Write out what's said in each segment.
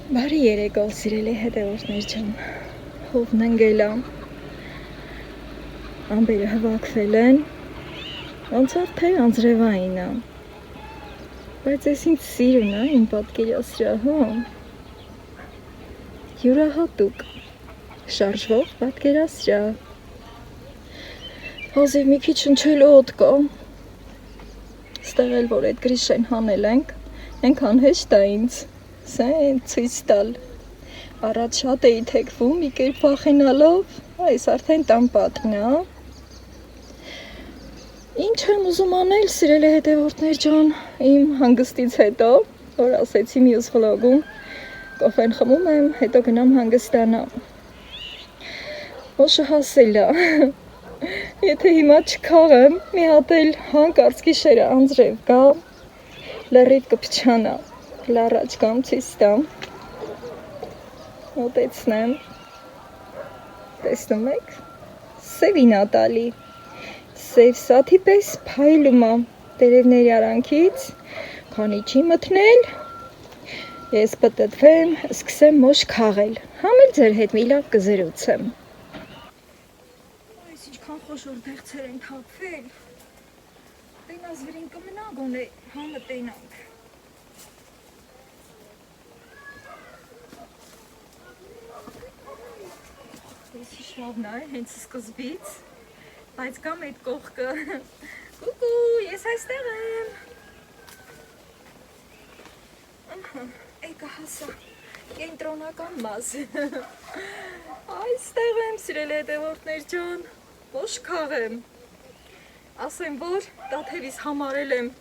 Բարի երեկո, սիրելի հետևորդներ ջան, հովն ընկել է, ամպերը հավաքվել են, ոնց որ թե անձրևային է, բայց ես ինձ սիրուն է իմ պատկերասրահում, յուրահատուկ, շարժվող պատկերասրահ, հազիվ մի քիչ հնչելոտ կա, ստեղ էլ որ այդ գրիշեն հանել ենք, ենքան հեշտ է ինձ, սեն ցույց տալ, առաջ շատ էի թեքվում, մի կերպ վախենալով, այս արդեն տան պատն է, ինչ եմ ուզում անել, սիրելի հետևորդներ ջան, իմ հանգստից հետո, որ ասեցի մյուս վլոգում, կոֆեն խմում եմ, հետո գնամ հանգստանամ, ոշը հասել է, եթե հիմա չքաղեմ, մի հատ էլ հանկարծ գիշերը անձրև գա, լրիվ կփչանա, լառաջ կամ ցույց տամ, մոտեցնեմ, տեսնում եք, սևին ա տալի, սև սաթի պես փայլում ա տերևների արանքից, քանի չի մթնել, ես պտտվեմ, սկսեմ մոշ քաղել, համ էլ ձեր հետ մի լավ կզրուցեմ։ Այս ինչքան խոշոր դեղցեր են թափվել, տենաս վրին կմնա գոնե համը տենանք։ Ես հիշվավն է, հենց սկզբից, բայց կամ այդ կողքը, կուկու, ես այստեղ եմ, էկա հասա, կենտրոնական մաս, այստեղ եմ, սիրելի հետևորդներ ջան, ոշ քաղեմ, ասեմ, որ տաթևիս համարել եմ,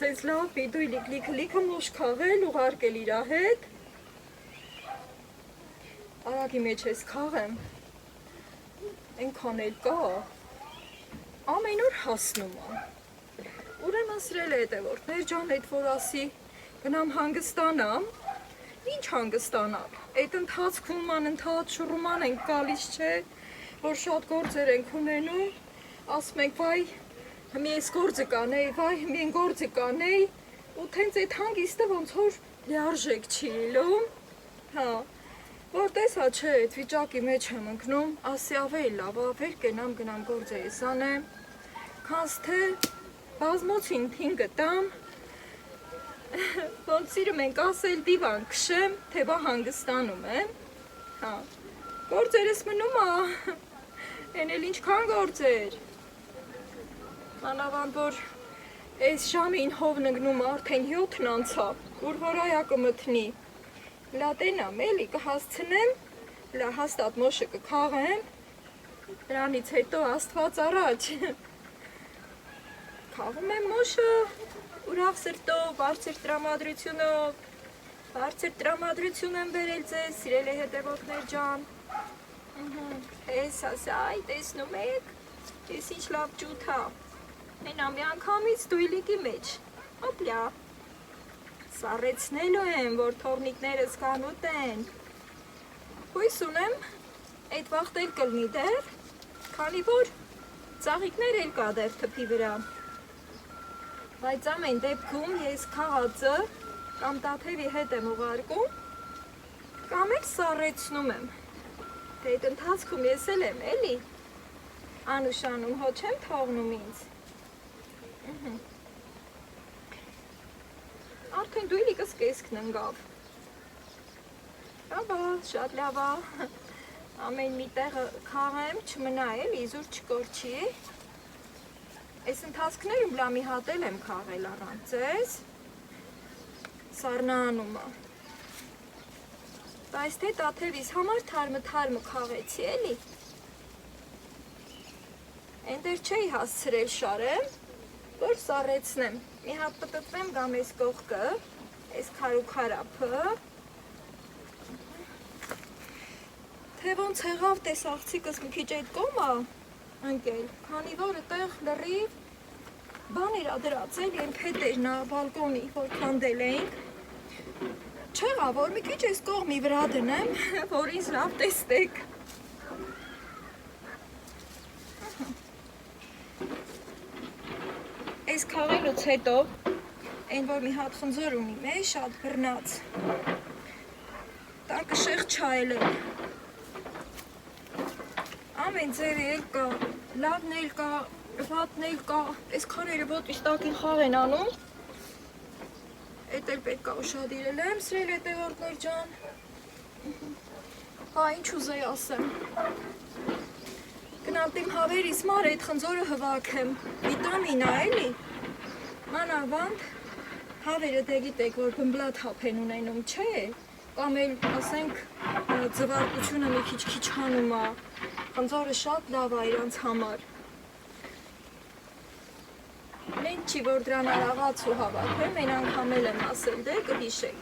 սենց լավ պիդույլիկ լիքը մոշ քաղել, ուղարկել իրա հետ, արագի մեջ ես քաղեմ, ենքան էլ կա, ամեն օր հասնում է, ուրեմն սիրելի հետևորդներ ջան, այդ որ ասի, գնամ հանգստանամ, ինչ հանգստանալ, այդ ընթացքում անընդհատ շուռուման ենք գալիս չէ, որ շատ գործեր ենք ունենում, ասում ենք վայ, հմի ես գործը կանեի, վայ, հմի են գործը կանեի, ու թենց այդ հանգիստը ոնց որ լիարժեք չի լինում, հա, որ տեսա չէ, այդ վիճակի մեջ եմ ընկնում, ասի ավելի լավ, ավեր գնամ գործը ես անեմ, քանց թե բազմոցին թին գտամ, ոնց սիրում ենք ասել դիվան քշեմ, թե բա հանգստանում եմ, հա, գործերս մնում ա, են էլ ինչքան գործեր, մանավանդ որ այս ժամին հովն ընկնում արդեն 7-ն անցավ, ուր որ այա կմթնի, լա տենամ էլի կհասցնեմ, լա հաստատ մոշը կքաղեմ, դրանից հետո աստված առաջ, քաղում եմ մոշը, ուրախ սրտով, բարձր տրամադրություն եմ վերել ձեզ, սիրելի հետևորդներ ջան, հես ասա, այ տեսնում եք, ես ինչ լավ ջութա, հենա մի անգամից դույլիկի մեջ, հոպլյա, սառեցնելու եմ, որ թողնիկներս կան ուտեն, հույս ունեմ, այդ վաղտ էլ կլնի դեր, քանի որ ծաղիկներ էլ կա դեր թփի վրա, բայց ամեն դեպքում ես քաղածը կամ տաթևի հետ եմ ուղարկում, կամ էլ սառեցնում եմ, թե այդ ընթացքում ես էլ եմ էլի, անուշանում հո չեմ թողնում ինձ, արդեն դույլիկս կեսքն ընգավ, ապա շատ լավ է, ամեն մի տեղը քաղեմ, չմնա էլի, զուր չկորչի, այս ընթացքներում լա մի հատ էլ եմ քաղել առանց ձեզ, սառնանում է, բայց թե տաթևիս համար թարմը քաղեցի էլի, ենտեր չէի հասցրել շարեմ, որ սառեցնեմ, մի հատ պտտվեմ գամ ես կողքը, ես քարուքարապը, թե ոնց հեղավ տես աղցիկս մի քիչ այդ կոմա ընկել, քանի որ այդտեղ լրիվ բաներ ադրած էլ են փետերն բալկոնի, որ քանդել էինք, չեղա, որ մի քիչ ես կողմի վրա դնեմ, որ ինձ լավ տեստեք, այս քաղելուց հետո, այն որ մի հատ խնձոր ունի մեջ, շատ բռնած, տակը շեղ չայել է։ Ամեն ձևի էլ կա, լավն էլ կա, վատն էլ կա, այս քարերը ոտից տակին խաղ են անում։ Էդ էլ պետք է ուշադիրել եմ, սրել հետևորդներ ջան։ Հա, ինչ ուզեի ասեմ։ Գնալտիմ հավերիս մար այդ խնձորը հվակեմ, վիտամին ա էլի։ Մանավանդ հավերը դե գիտեք, որ բմբլատ հապ են ունենում, չէ։ Կամ էլ, ասենք, ձվարկությունը մի քիչ հանում ա, խնձորը շատ լավ ա իրանց համար։ Մենք չի, որ դրան արաղաց ու հավաքեմ, են անգամ էլ եմ ասել, դե կհիշեք։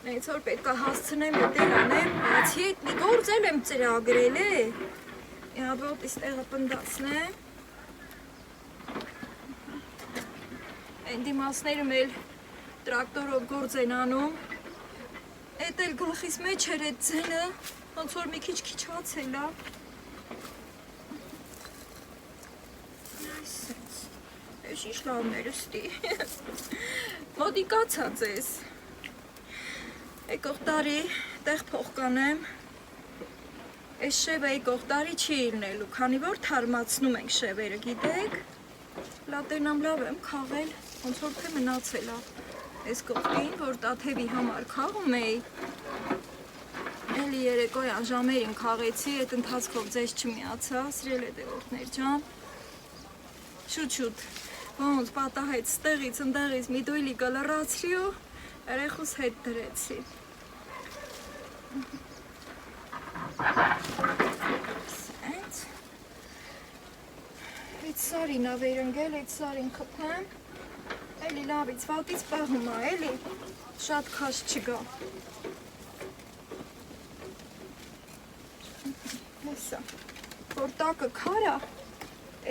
Նենց որ պետք է հասցնեմ էտել անեմ, բացի էդ մի գործ էլ եմ ծրագրել է։ Յաբոտ իստեղը պնդացնեմ։ Են դիմասներում էլ տրակտորով գործ են անում։ Էդ էլ գլխիս մեջ էր էդ ձենը, ոնց որ մի քիչ հացել ա։ Այսենց, ես ինչ լավներ ուստի, մոդիկացա ձեզ, եկող տարի տեղ փող կանեմ, այս շևը եկող տարի չի իլնելու, քանի որ թարմացնում ենք շևերը, գիտեք, լատերնամ լավ եմ քաղել, ոնց որ թե մնացել ա, այս կողքին, որ տաթևի համար քաղում էի, էլի երեկոյան ժամերին քաղեցի, այդ ընթացքով ձեզ չմիացա, սիրել հետևորդներ ջան, շուտ-շուտ, ոնց պատահեց ստեղից ընդեղից մի դույլի կլռացրի ու երեխուս հետ դրեցի։ Սենց, այդ սարին ա վերընգել, այդ սարին խփեմ, էլի լավից վատից պահում ա, էլի, շատ քաշ չգա։ Հեսա, որ տակը քար ա,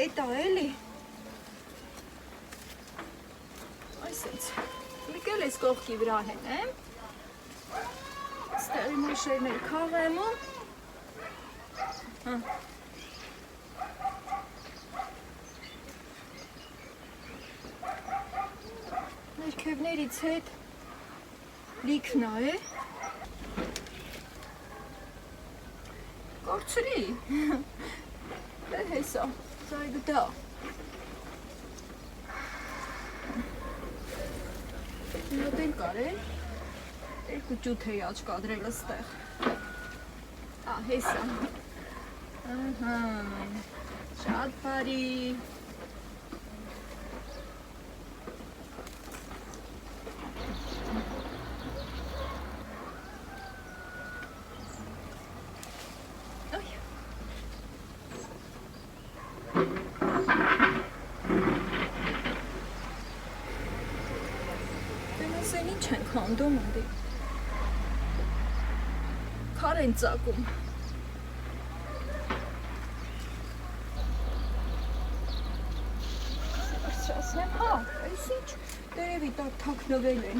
էդ ա էլի, այսենց, միկել ես կողքի վրա հենեմ, ստեղի մուշերն էլ քաղեմ ու, ներքևներից հետ լիքն ա է, կորցրի, դե հեսա, զայգդա, Նոտ էլ կար է, երկու ճութ էի աչկադրել ստեղ, հեսա, շատ բարի, ինչ ենք հանդում անդի, քար են ծակում, ասրասնեմ, հա, այս ինչ տերևի տակ թակնվել են,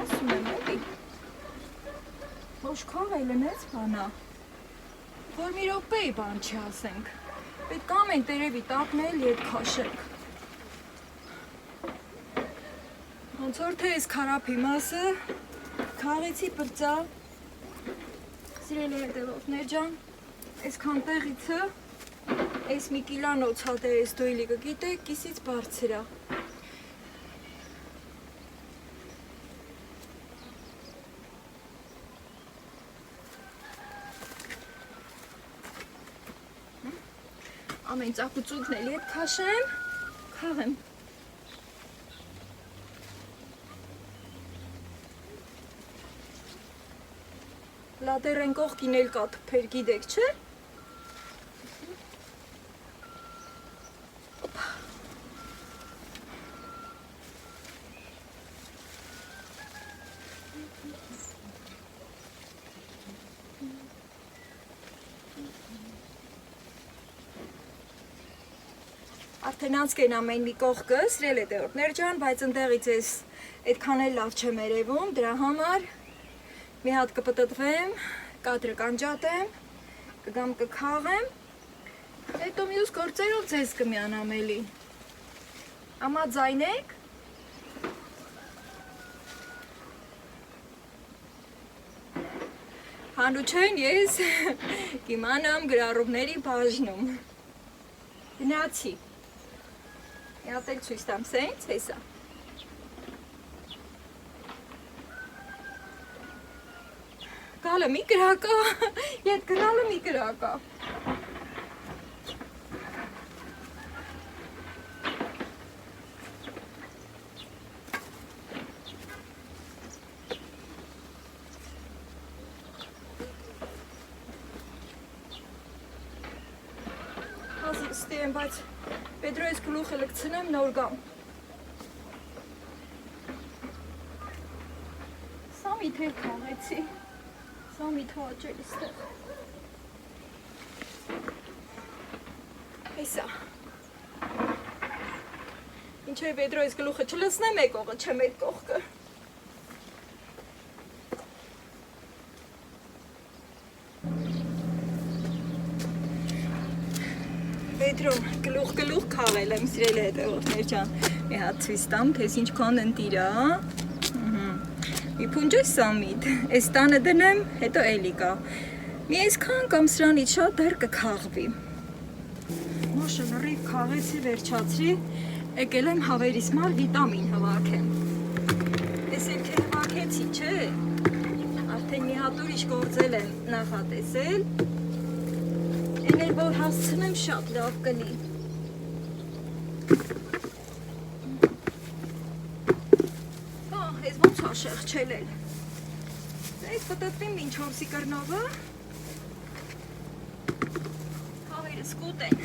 ասում եմ էլի, ոչ քաղել են էց բանա, որ մի րոպեի բան չի ասենք, պետք ամեն տերևի տակնել ետ քաշենք, ոնց որ թե այս քարափի մասը քաղեցի պրծա, սիրելի հետևորդներ ջան, այսքան տեղիցը, այս մի կիլանոց հատ է այս դույլի կգիտեք, կիսից բարձր ա։ Ամեն ծակուծուկն էլ ետ քաշեմ, քաղեմ։ Լատերեն կողքին էլ կա թփեր, գիտեք, չէ՞։ Արդեն անցկեն ամեն մի կողքը, սիրել հետևորդներ ջան, բայց ընդեղից ես այդքան էլ լավ չեմ երևում, դրա համար մի հատ կպտտվեմ, կադրը կանջատեմ, կգամ կքաղեմ, հետո մյուս գործերով ձեզ կմիանամ էլի։ Համաձայն եք։ Հանուչեն ես կիմանամ գրառումների բաժնում։ Գնացի։ Յատել ցույց տամ, սենց հեսա։ Գալը մի գրակա, ետ գրալը մի գրակա։ Հազիվ ստիեմ, բայց Պետրոյս գլուխը լկցնեմ նոր գամ։ Սա մի թեր կաղեցի, սա մի թոաճել իստեղ։ Հեսա։ Ինչ է Պետրոյս գլուխը չլսնեմ է կողը, չեմ էդ կողքը։ Պետրոմ, գլուխ քաղել եմ սիրել հետևորդներ ջան։ Մի հատ ցույց տամ, թես ինչքան ընտիրա, մի փունջ է սամիտ, այս տանը դնեմ, հետո էլի կա։ Մի այսքան կամ սրանից շատ դեռ կքաղվի։ Մոշը լրիվ քաղեցի, վերջացրի, եկել եմ հավերիս մար վիտամին հվակեմ։ Ես էլ թե հվակեցի, չէ։ Արդեն մի հատ ուրիշ գործել եմ նախատեսել։ Էն էլ որ հասցնեմ շատ լավ կլի։ Ես ոնց ա շեղչելել։ Այս պտտվին մինչ որսի կրնովը։ Հավերը սկուտ են։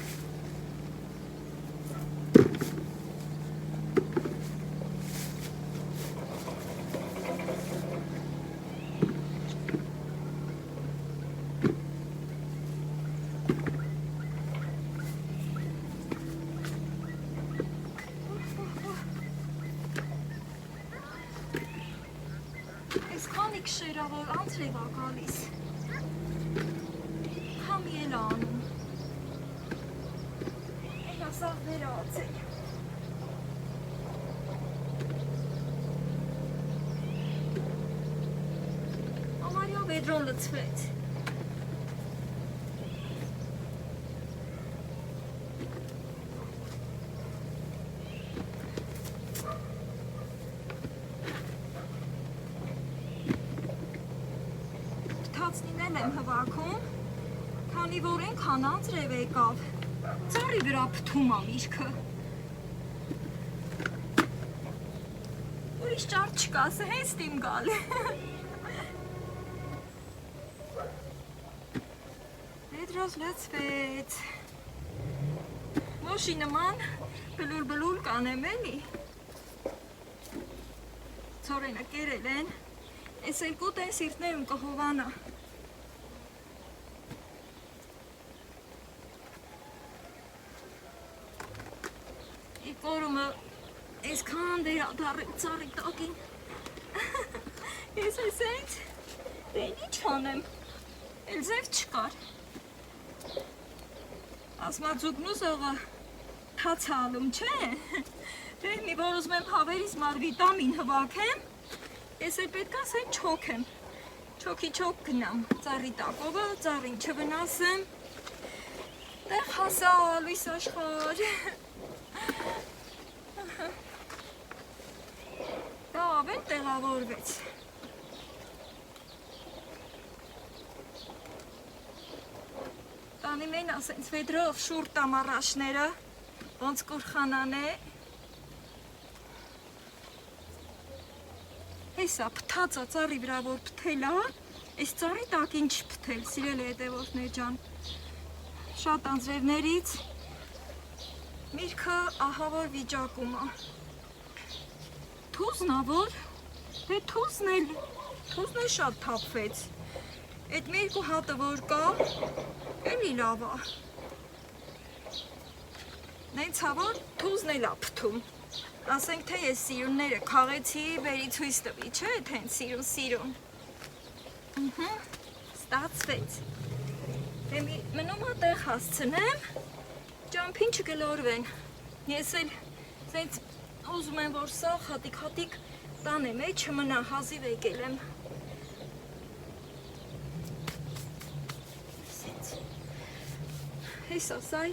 Շերավոր անցրև ա գալիս, համի էլ անում, են ասաղ վերացել, ամարյա Պետրոն լծվեց, եմ հվաքում, քանի որ ենքան անձրև եկավ, ծառի վրա պթում ա միրքը։ Ուրիշ ճարդ չկա, սը հեստ իմ գալ։ Պետրոս լծվեց։ Մոշի նման բլուլ կանեմ էլի։ Ծորենը կերել են, ես էլ կուտ են սիրտներում կհովանա։ Որումը այսքան դերադարել ծառի տակին, ես ես ենք, դեն ինչ անեմ, էլ ձև չկար, ասմածուկն ու զողը թացալում չէ, դեն մի որ ուզում եմ հավերիս մար վիտամին հվակեմ, ես էլ պետք ասեն չոք եմ, չոքի չոք գնամ, ծառի տակովը, ծառին չվնասեմ, դեղ հասա լույս աշխար, դա ավել տեղավորվեց։ Տանի մեն ասենց վեդրով շուր տամարաշները, ոնց կուրխանան է։ Հեսա պթացա ծառի վրա որ պթելա, այս ծառի տակին չպթել, սիրել է հետևորդներ ջան։ Շատ անձրևներից միրքը ահավոր վիճակում ա։ Թուզն ա որ, դե թուզն էլ շատ թապվեց։ Էդ մի երկու հատը որ կա, էլի լավ ա։ Նենց ա որ թուզն էլ ա պթում։ Ասենք թե ես սիրունները քաղեցի, բերի ցույց տվի, չէ, թե սիրուն։ Ստացվեց։ Դե մնում ա տեղ հասցնեմ, ճամփին չգլորվեն, ես էլ սենց ուզում եմ, որ սա խատիկ տանեմ, չմնա հազիվ եկել եմ, Հեսա սայ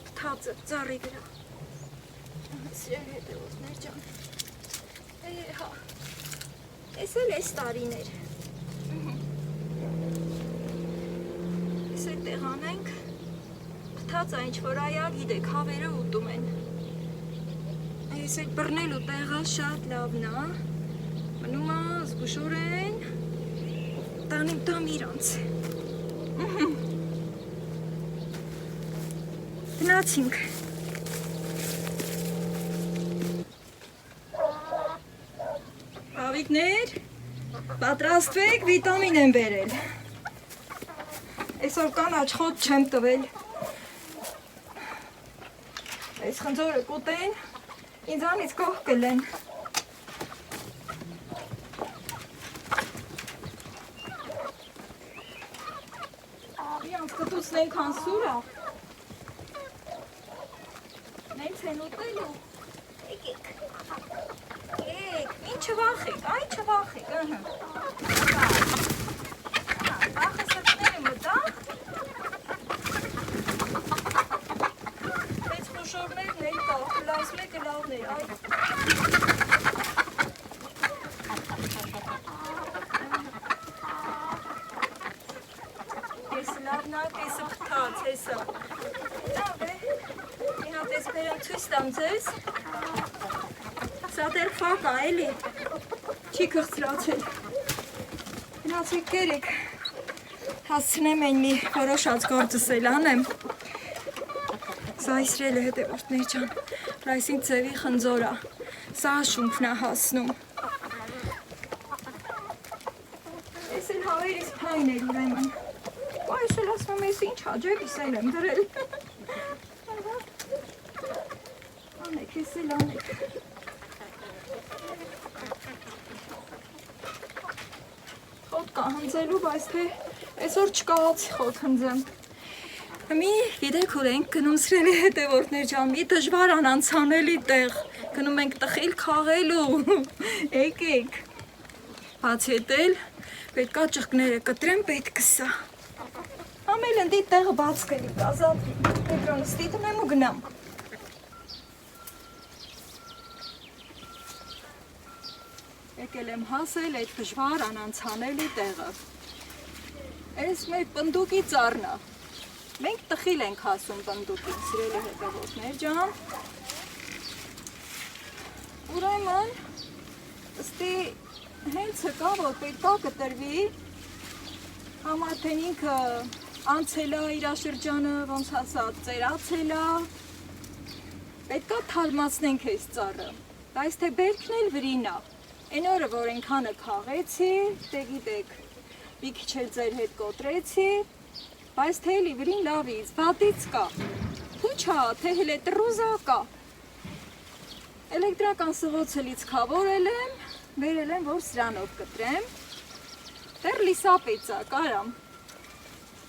պտածը ծառի վրա։ Սիրել հետևորդներ ջան։ Հա։ Ես էլ այս տարիներ։ Ես էլ տեղանենք պտածը ինչ-որ այա գիտեք հավերը ուտում են։ Ես էլ բռնելու տեղա շատ լավն է։ Մնում է զգուշորեն տանիմ տամ իրանց։ Գնացինք։ Ավիկներ, պատրաստվեք, վիտամին եմ բերել։ Այսօր կանաչ խոտ չեմ տվել։ Այս խնձորը կուտեն, ինձանից կող կլեն։ Իրանց կտուցն ենքան սուր է։ Նենց են ուտելու։ Եկեք, ինչ չվախեք, այ չվախեք, վախը սրտները մտա։ Բայց խոշորներն էլ կա, լազ մեկը լավն է, այ։ Կեսը լավն է, կեսը պտած, հեսա։ Լավ է, մի հատ ես բերեմ ցույց տամ ձեզ։ Սա դեռ ֆակ է, էլի, չի կղծրացել։ Գնացեք կերեք, հասցնեմ այն մի որոշած գործս էլ անեմ։ Սա իսրել է հետևորդներ ջան, այս ինձ ձևի խնձոր է, սա շունքն է հասնում։ Ես էլ հավերիս փայն էր ուրեմն։ Այս էլ ասում եմ, ես ինչ հաջեպիս էլ եմ դրել։ Անեք, ես էլ անեք։ Խոտ կա հնձելու, բայց թե այսօր չկահացի խոտ հնձեմ։ Մի գիտեք ուր ենք գնում սրելի հետևորդներ ջան, մի դժվար անանցանելի տեղ, գնում ենք տխիլ քաղելու, եկեք։ Բացի հետ էլ պետքա ճղկները կտրեմ պետքսա։ Ամել ընդի տեղը բաց կլի, ազատ պետրոնը ստիտում եմ ու գնամ։ Եկել եմ հասել այդ դժվար անանցանելի տեղը։ Այս մեր պնդուկի ծառն է։ Մենք տխիլ ենք հասում պնդուկին, սիրելի հետևորդներ ջան։ Ուրեմն, ըստի հենց կա, որ պետքա կտրվի, համարդեն ինքը անցել է իր շրջանը, ոնց ասած, ծերացել է։ Պետքա թալմացնենք այս ծառը, բայց թե բերքն էլ վրին է։ Այն օրը, որ ենքանը քաղեցի, դե գիտեք, մի քիչ էլ ձեր հետ կոտրեցի, բայց թե էլի վրին լավից, վատից կա, փուչա, թե հել է տրուզա կա։ Էլեկտրական սղոցը լիցքավորել եմ, բերել եմ, որ սրանով կտրեմ, դեռ լիսապեց է, կարամ։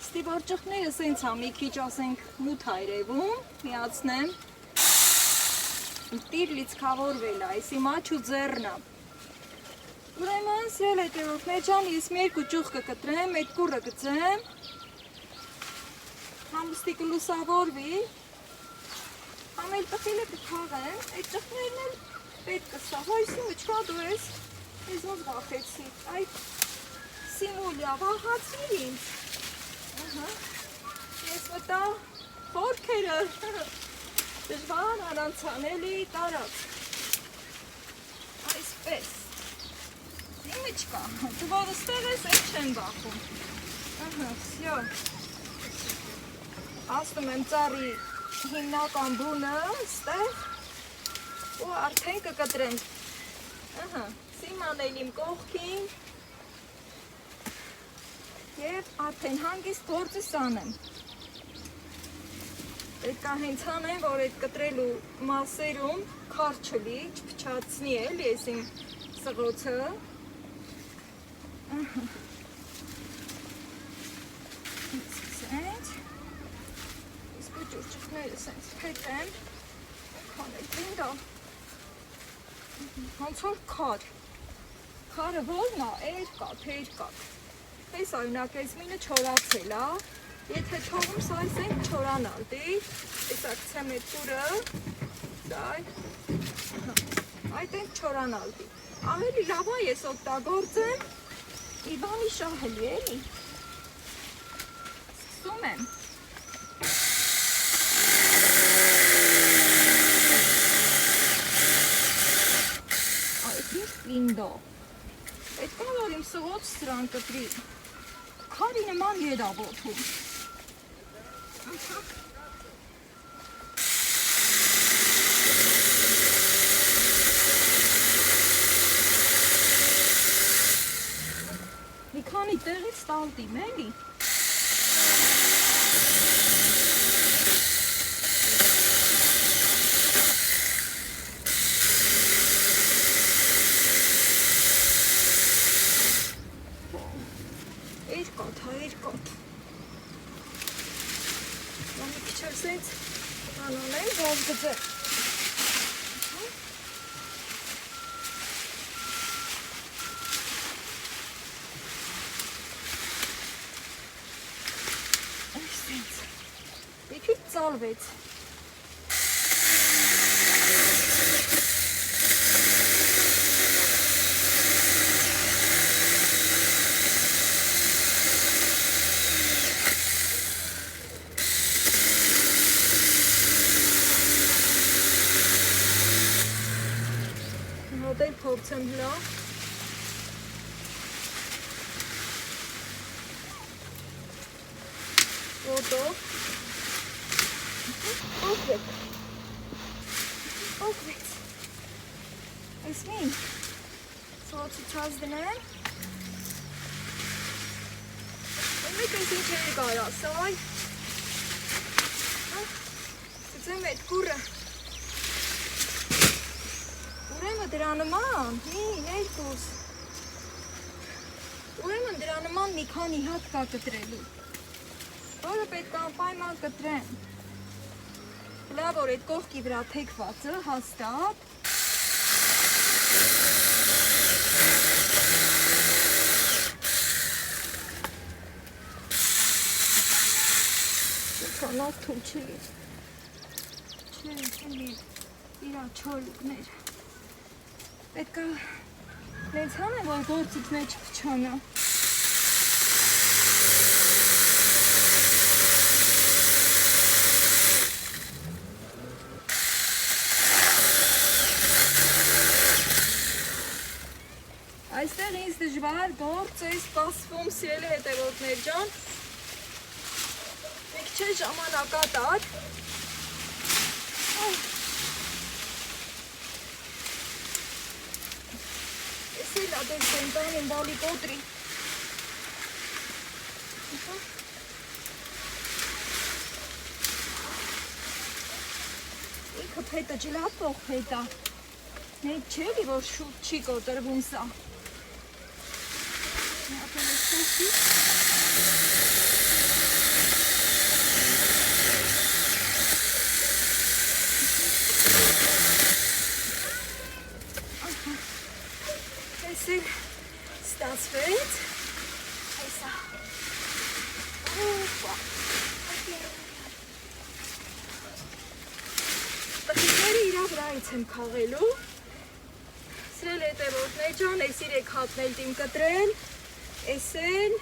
Ստի որ ճղկները սենց է, մի քիչ ասենք մութ այրևում, միացնեմ, տիր լիցքավորվել է, այսի մաչ ու ձեռն է։ Ուրեմն սիրել հետևորդներ ջան, ես մի երկու ճյուղ կկտրեմ, այդ կուռը գծեմ, համստի կլուսավորվի, ամել տխիլը կքաղեմ, այդ ճղկներն էլ պետք կսա, հույսի մճկա դու ես, ես ոնց վախեցի, այդ Սիմուլյա, վախացիր ինձ, ես մտա խորքերը, դժվար անանցանելի տարած, այսպես, Իմիջկա, դու որ ստեղ ես, այդ չեմ բախում, սյո, ասում եմ ծառի հիմնական բունը, ստեղ, ու արդեն կկտրենք, սիման էլ իմ կողքին, և արդեն հանգիստ գործս անեմ, պետք է հենց անեմ, որ այդ կտրելու մասերում քար չլի, չփչացնի էլի ես իմ սղոցը, Սենց, իսկ ու ջուրջիկները սենց հետեմ, քանել տինգա, հանց որ քար, քարը որն է, էր կա, թեր կա, պես այունակ այս մինը չորացել է, Եթե թողում սա այսենք չորանալ, դի, այս ակցիա մետուրը, սա այդ ենք չորանալ դի։ Ահելի լավա ես օգտագործեմ, իվանի շահելի էլի, սկսում եմ։ Այդ ինչ պինդո, այդ կան որ իմ սղոց սրան կտրի, քարի նման եդ աբոթում։ Մի քանի տեղից տալտիմ էլի։ Երկոտ։ Մի քիչ էլ սենց անանեմ, որ գծե։ Այսենց։ Մի քիչ ծալվեց։ Հոդել փորձեմ հլա։ Ոտով։ Օգվեց։ Այս մին։ Սոցի չազ դնեմ։ Մեկ այս ինչ էր կարա, սայ։ Սծեմ էդ կուրը։ Ուրեմն դրա նման, երկուս։ Ուրեմն դրա նման մի քանի հատ կա կտրելու։ Որը պետք է անպայման կտրեմ։ Լավ որ այդ կողքի վրա թեքվածը հաստատ։ Չանակ թում չլի։ Չլի իրա չորուկներ։ Պետք է նենց հանեմ, որ գործիք մեջ փչանա։ Այստեղ ինձ դժվար գործ է սպասվում սիրելի հետևորդներ ջան։ Մի քիչ ժամանակատար։ Ես էլ ադես բենտան եմ բալի կոտրի։ Ինքը փետը ջլատող փետա։ Նեյ չելի, որ շուտ չի կոտրվում սա։ Այսր ստացվեց, այսա, տխիկները իրա վրայից եմ կաղելու, սրել հետևորդներ ջան, ես իրեք հատնել տիմ կտրել, ես էլ,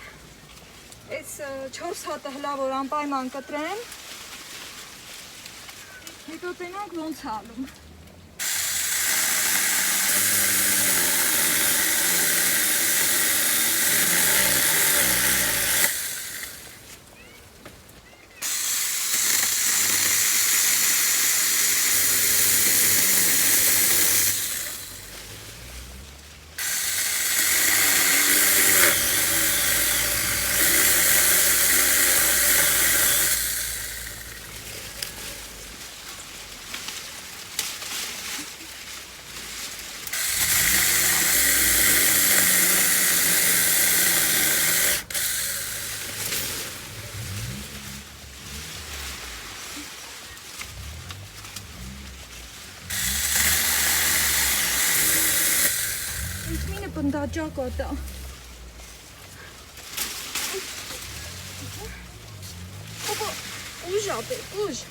ես 4 հատը հլա որ անպայման կտրեմ, հետո տենանք ոնց հալում։ Բնդաջակոտ է։ Ուժ ապեկ, ուժ։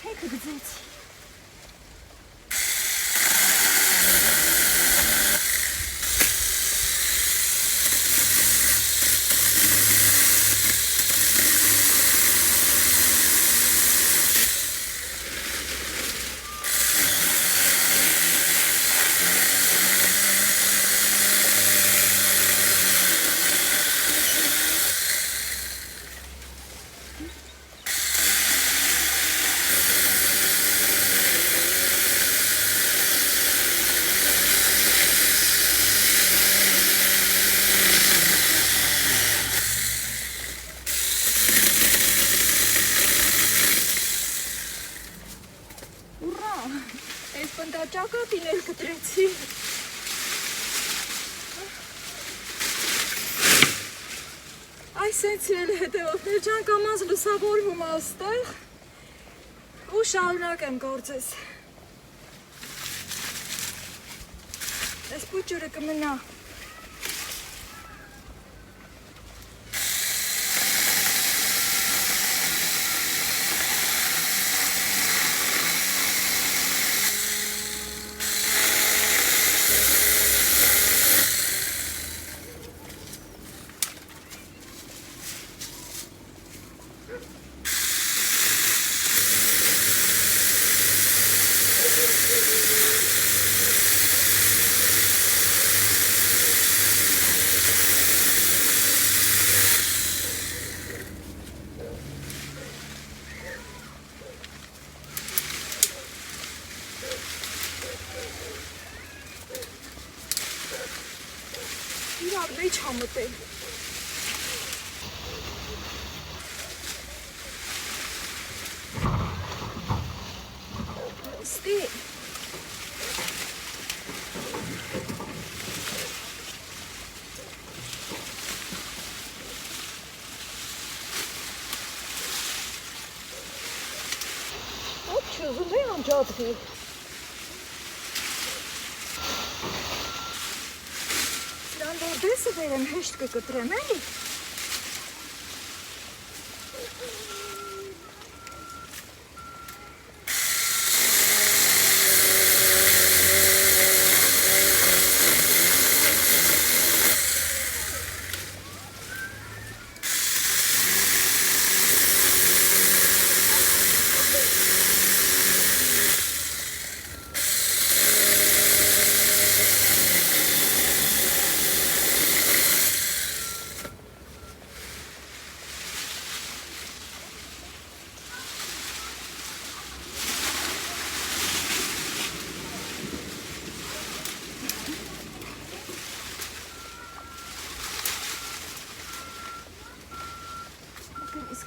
Թեքը գծեցի։ Այս պնդաճակատին էլ կտրեցի։ Այս սենցրել հետևորդներ ջան կամազ լուսավորվում աստեղ ու շարունակ եմ գործես։ Այս պուճուրը կմնա։ Իրար մեջ համտել։ Ստի։ Ոտ չուզում է անջատվի։ Դեսը վերեմ հեշտ կկտրեմ էլի։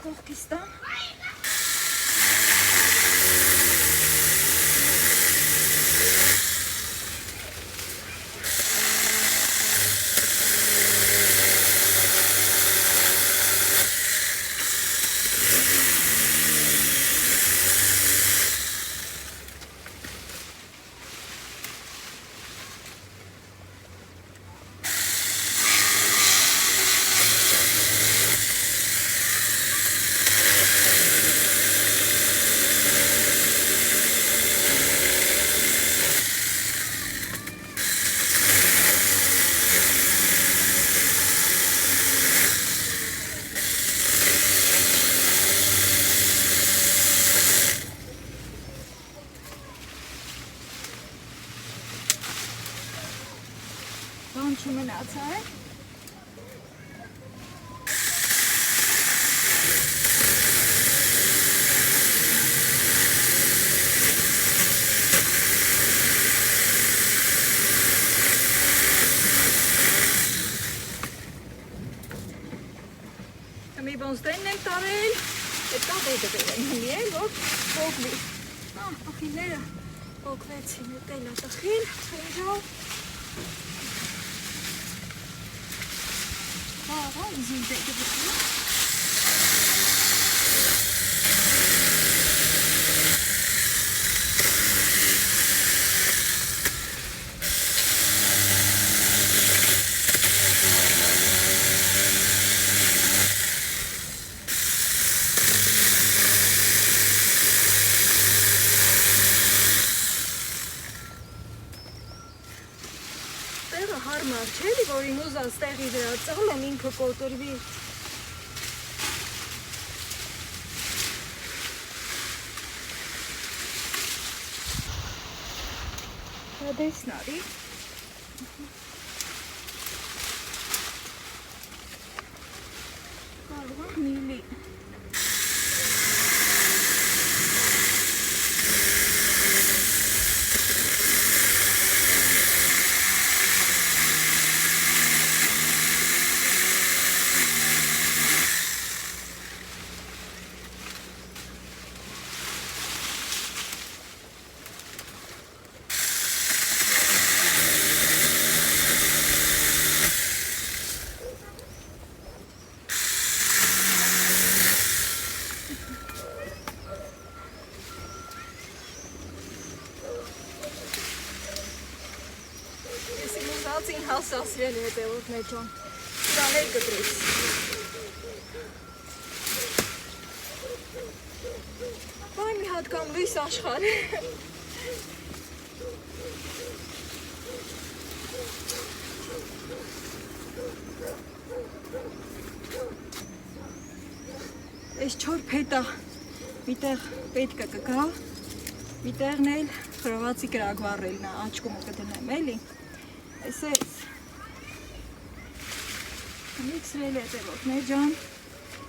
Կողքից տամ։ Բան չմնացա է։ Մի բոնստենն եմ տարել, այդ կապետը բերեմ հնի էլ, որ հոգվի։ Ախիները հոգվեցին, էտել է տխիլ, խենջալ։ Ահա, իզին դեպի բուխի։ մարմար չէ, որին ուզած տեղի վրա ծալեմ ինքը կոտրվի։ Դեսնարի։ Կարող եմ միլի։ Ասին հասասրել հետևորդներ ջան, իրաներ կտրեց։ Բայ մի հատ կամ լույս աշխարհ։ Այս չոր փետա միտեղ պետք է կգա, միտեղն էլ խրովածի կրագվառելն է, աչկումը կդնեմ էլի։ Այսպես միքսրել հետևորդներ ջան,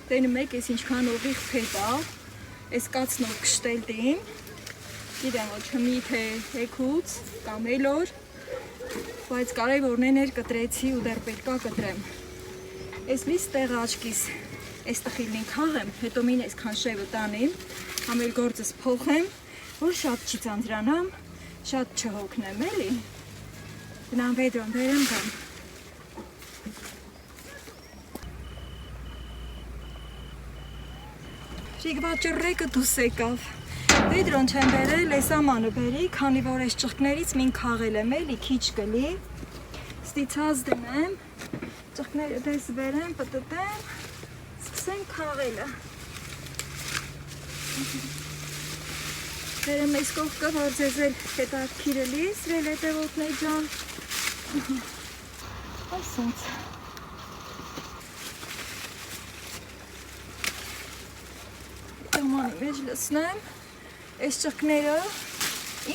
տենում եք ես ինչքան ուղիղ փետա, այս կացնով կշտել դին, գիտեմ ոչ հմի թե հեքուց կամ էլոր, բայց կարևորներ կտրեցի ու դեռ պետքա կտրեմ։ Այս լիս տեղ աչքիս, այս տխիլին քաղեմ, հետո մին այսքան շևը տանեմ, համել գործս փոխեմ, որ շատ չի ծանձրանամ, շատ չհոգնեմ էլի։ Գնամ Պետրոն բերեմ կամ։ Շիգվա ճռեկը դուս եկավ։ Պետրոն չեմ բերել, ես ամանը բերի, քանի որ այս ճղկներից մին քաղել եմ էլի, քիչ կլի։ Ստիցած դնեմ, ճղկները դես բերեմ, պտտեմ, սկսեմ քաղելը։ Բերեմ այս կողքը, որ ձեզ էլ հետաքրքիր էլի, սրել հետևորդներ ջան։ Այսինց Տամանի մեջ լսնեմ, այս ճղկները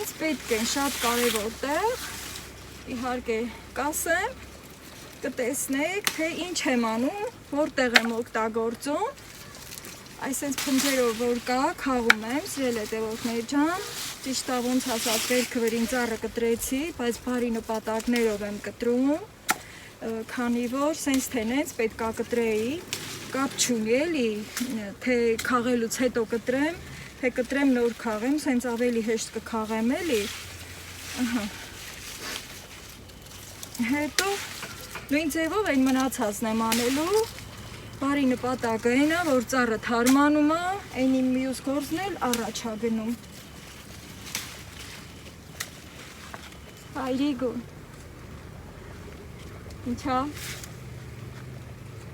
ինձ պետք են շատ կարևոր տեղ, իհարկե կասեմ, կտեսնեք, թե ինչ եմ անում, որտեղ եմ օգտագործում, այսենց փնջերով որ կա, քաղում եմ, սրել հետևորդներ ջան, ճիշտ ոնց ասած վերքը վրին ծառը կտրեցի, բայց բարի նպատակներով եմ կտրում, քանի որ սենց թե նենց պետք է կտրեի, կապ չունի էլի, թե քաղելուց հետո կտրեմ, թե կտրեմ նոր քաղեմ, սենց ավելի հեշտ կքաղեմ էլի, հետո նույն ձևով այն մնացածն եմ անելու, բարի նպատակը այն է, որ ծառը թարմանում է, այն իմ մյուս գործն էլ առաջ է գնում։ Հայրիգու, ինչա,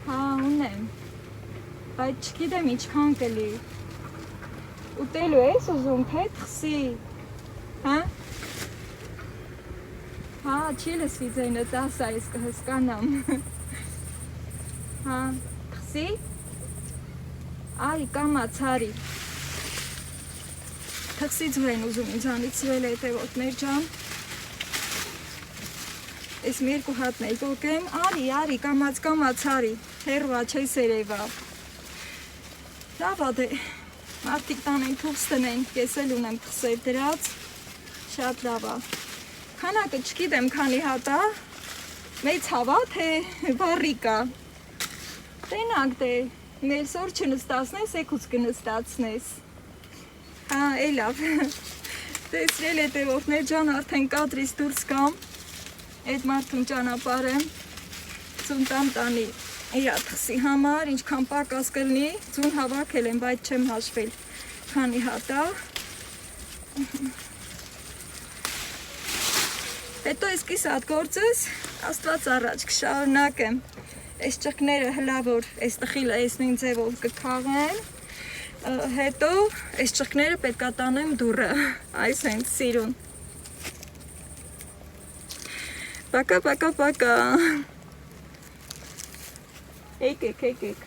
հա ունեմ, բայց չգիտեմ ինչքան կլի, ուտելու ես ուզում թե թխսի, հա, հա, չի լսվի ձայնը տասա ես կհսկանամ, հա, թխսի, այ կամաց հարի, թխսի ձու են ուզում ինձանից սրել հետևորդներ ջան, Ես մի երկու հատն էլ կոկեմ, արի, կամաց արի, հերվա չէ սերևա։ Լավ ադե, մարդիկ տանեն թուղս տնեն, ես էլ ունեմ թխսեր դրած, շատ լավ է։ Քանակը չգիտեմ քանի հատ է, մեծ հավա թե բարիկ է։ Տենակ դե, մեր սոր չնստացնես, եկուց կնստացնես։ Հա, էլավ, տեսրել հետևորդներ ջան արդեն կադրից դուրս կամ, Այդ մարդում ճանապարհ եմ, ձուն տամ տանի իրա թխսի համար, ինչքան պակաս կլնի, ձուն հավաքել եմ, բայց չեմ հաշվել, քանի հատ է։ Հետո այս կիսատ գործս Աստված առաջ կշարունակեմ, այս ճղկները հլավոր, այս տխիլը այս նույն ձևով կքաղեմ, հետո այս ճղկները պետք է տանեմ դուռը, այս հենց սիրուն։ Пока, пока, пока։ Եկեք, եկեք։